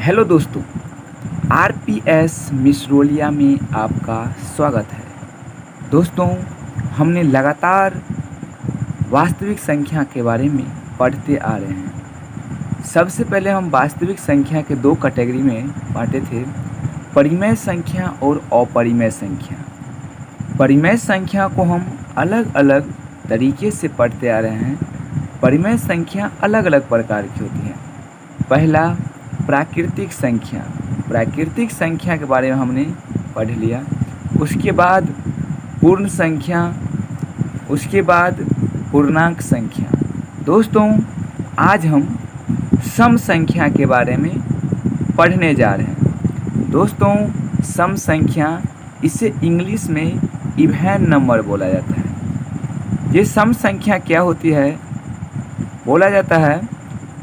Hello दोस्तों, RPS मिसरोलिया में आपका स्वागत है। दोस्तों, हमने लगातार वास्तविक संख्या के बारे में पढ़ते आ रहे हैं। सबसे पहले हम वास्तविक संख्या के दो कैटेगरी में बांटे थे, परिमेय संख्या और अपरिमेय संख्या। परिमेय संख्या को हम अलग अलग तरीके से पढ़ते आ रहे हैं। परिमेय संख्या अलग अलग प्रकार की होती है। पहला, प्राकृतिक संख्या। प्राकृतिक संख्या के बारे में हमने पढ़ लिया। उसके बाद पूर्ण संख्या, उसके बाद पूर्णांक संख्या। दोस्तों, आज हम सम संख्या के बारे में पढ़ने जा रहे हैं। दोस्तों, सम संख्या, इसे इंग्लिश में इवन नंबर बोला जाता है। ये सम संख्या क्या होती है? बोला जाता है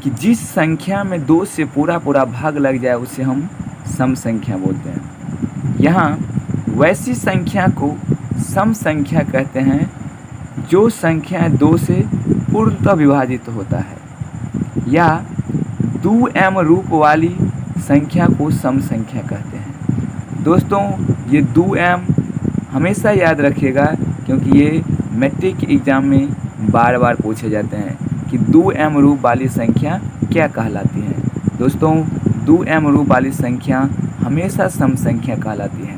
कि जिस संख्या में 2 से पूरा भाग लग जाए उसे हम सम संख्या बोलते हैं। यहाँ वैसी संख्या को सम संख्या कहते हैं जो संख्या 2 से पूर्णतः विभाजित होता है, या 2m रूप वाली संख्या को सम संख्या कहते हैं। दोस्तों, ये 2m हमेशा याद रखिएगा, क्योंकि ये मैट्रिक एग्ज़ाम में बार बार पूछे जाते हैं कि 2m रूप वाली संख्या क्या कहलाती है। दोस्तों, 2m रूप वाली संख्या हमेशा सम संख्या कहलाती है।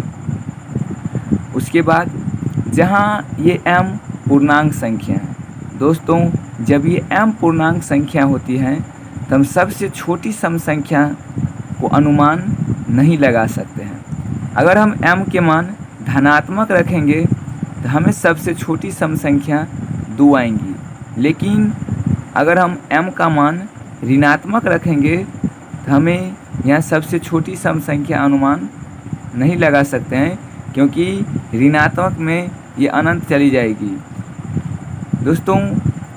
उसके बाद जहाँ ये m पूर्णांक संख्या है, दोस्तों जब ये m पूर्णांक संख्या होती है तो हम सबसे छोटी सम संख्या को अनुमान नहीं लगा सकते हैं। अगर हम m के मान धनात्मक रखेंगे तो हमें सबसे छोटी सम संख्या 2 आएंगी, लेकिन अगर हम m का मान ऋणात्मक रखेंगे तो हमें यहाँ सबसे छोटी सम संख्या अनुमान नहीं लगा सकते हैं, क्योंकि ऋणात्मक में ये अनंत चली जाएगी। दोस्तों,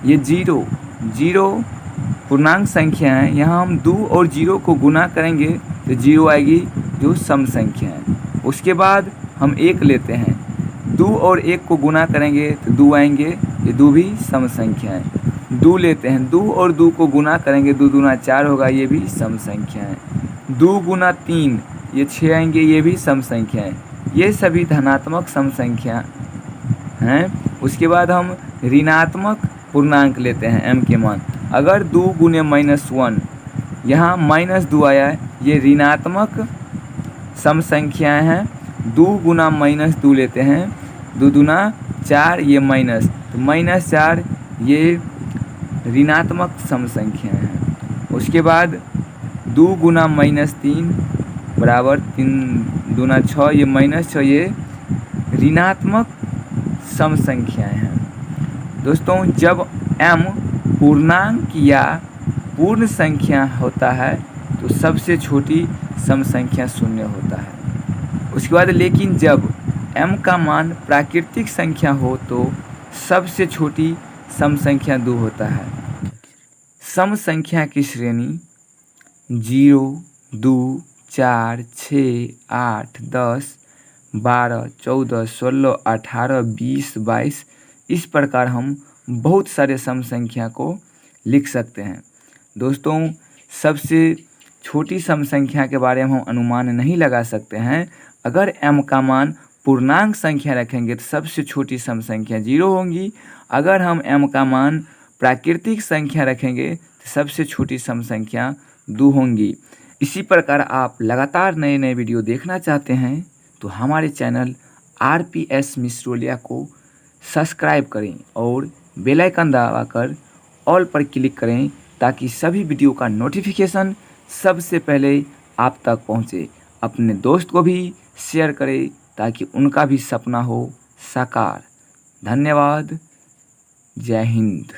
ये जीरो पूर्णांक संख्या है। यहाँ हम 2 और 0 को गुना करेंगे तो 0 आएगी, जो सम संख्या है। उसके बाद हम 1 लेते हैं, 2 और 1 को गुना करेंगे तो 2 आएंगे, ये 2 भी सम संख्या है। 2 लेते हैं, 2 और 2 को गुना करेंगे, 2 दूना 4 होगा, ये भी सम संख्या है। 2 गुना 3, ये 6 आएंगे, ये भी सम संख्या है। ये सभी धनात्मक सम संख्या हैं। उसके बाद हम ऋणात्मक पूर्णांक लेते हैं m के मान। अगर 2 गुने -1, यहाँ -2 आया है, ये ऋणात्मक सम संख्याएँ हैं। 2 गुना -2 लेते हैं, 2 दूना 4, ये माइनस, तो -4 ये ऋणात्मक सम संख्या है। उसके बाद 2 गुना -3 बराबर 3 दूना 6, ये -6, ये ऋणात्मक सम संख्याएँ हैं। दोस्तों, जब m पूर्णांक या पूर्ण संख्या होता है तो सबसे छोटी सम संख्या 0 होता है। उसके बाद लेकिन जब m का मान प्राकृतिक संख्या हो तो सबसे छोटी सम संख्या 2 होता है। सम संख्या की श्रेणी 0, 2, 4, 6, 8, 10, 12, 14, 16, 18, 20, 22, इस प्रकार हम बहुत सारे सम संख्या को लिख सकते हैं। दोस्तों, सबसे छोटी सम संख्या के बारे में हम अनुमान नहीं लगा सकते हैं। अगर m का मान पूर्णांक संख्या रखेंगे तो सबसे छोटी सम संख्या 0 होंगी। अगर हम m का मान प्राकृतिक संख्या रखेंगे तो सबसे छोटी सम संख्या 2 होंगी। इसी प्रकार आप लगातार नए नए वीडियो देखना चाहते हैं तो हमारे चैनल आरपीएस मिसरोलिया को सब्सक्राइब करें और बेल आइकन दबाकर ऑल पर क्लिक करें, ताकि सभी वीडियो का नोटिफिकेशन सबसे पहले आप तक पहुंचे। अपने दोस्त को भी शेयर करें ताकि उनका भी सपना हो साकार। धन्यवाद। जय हिंद।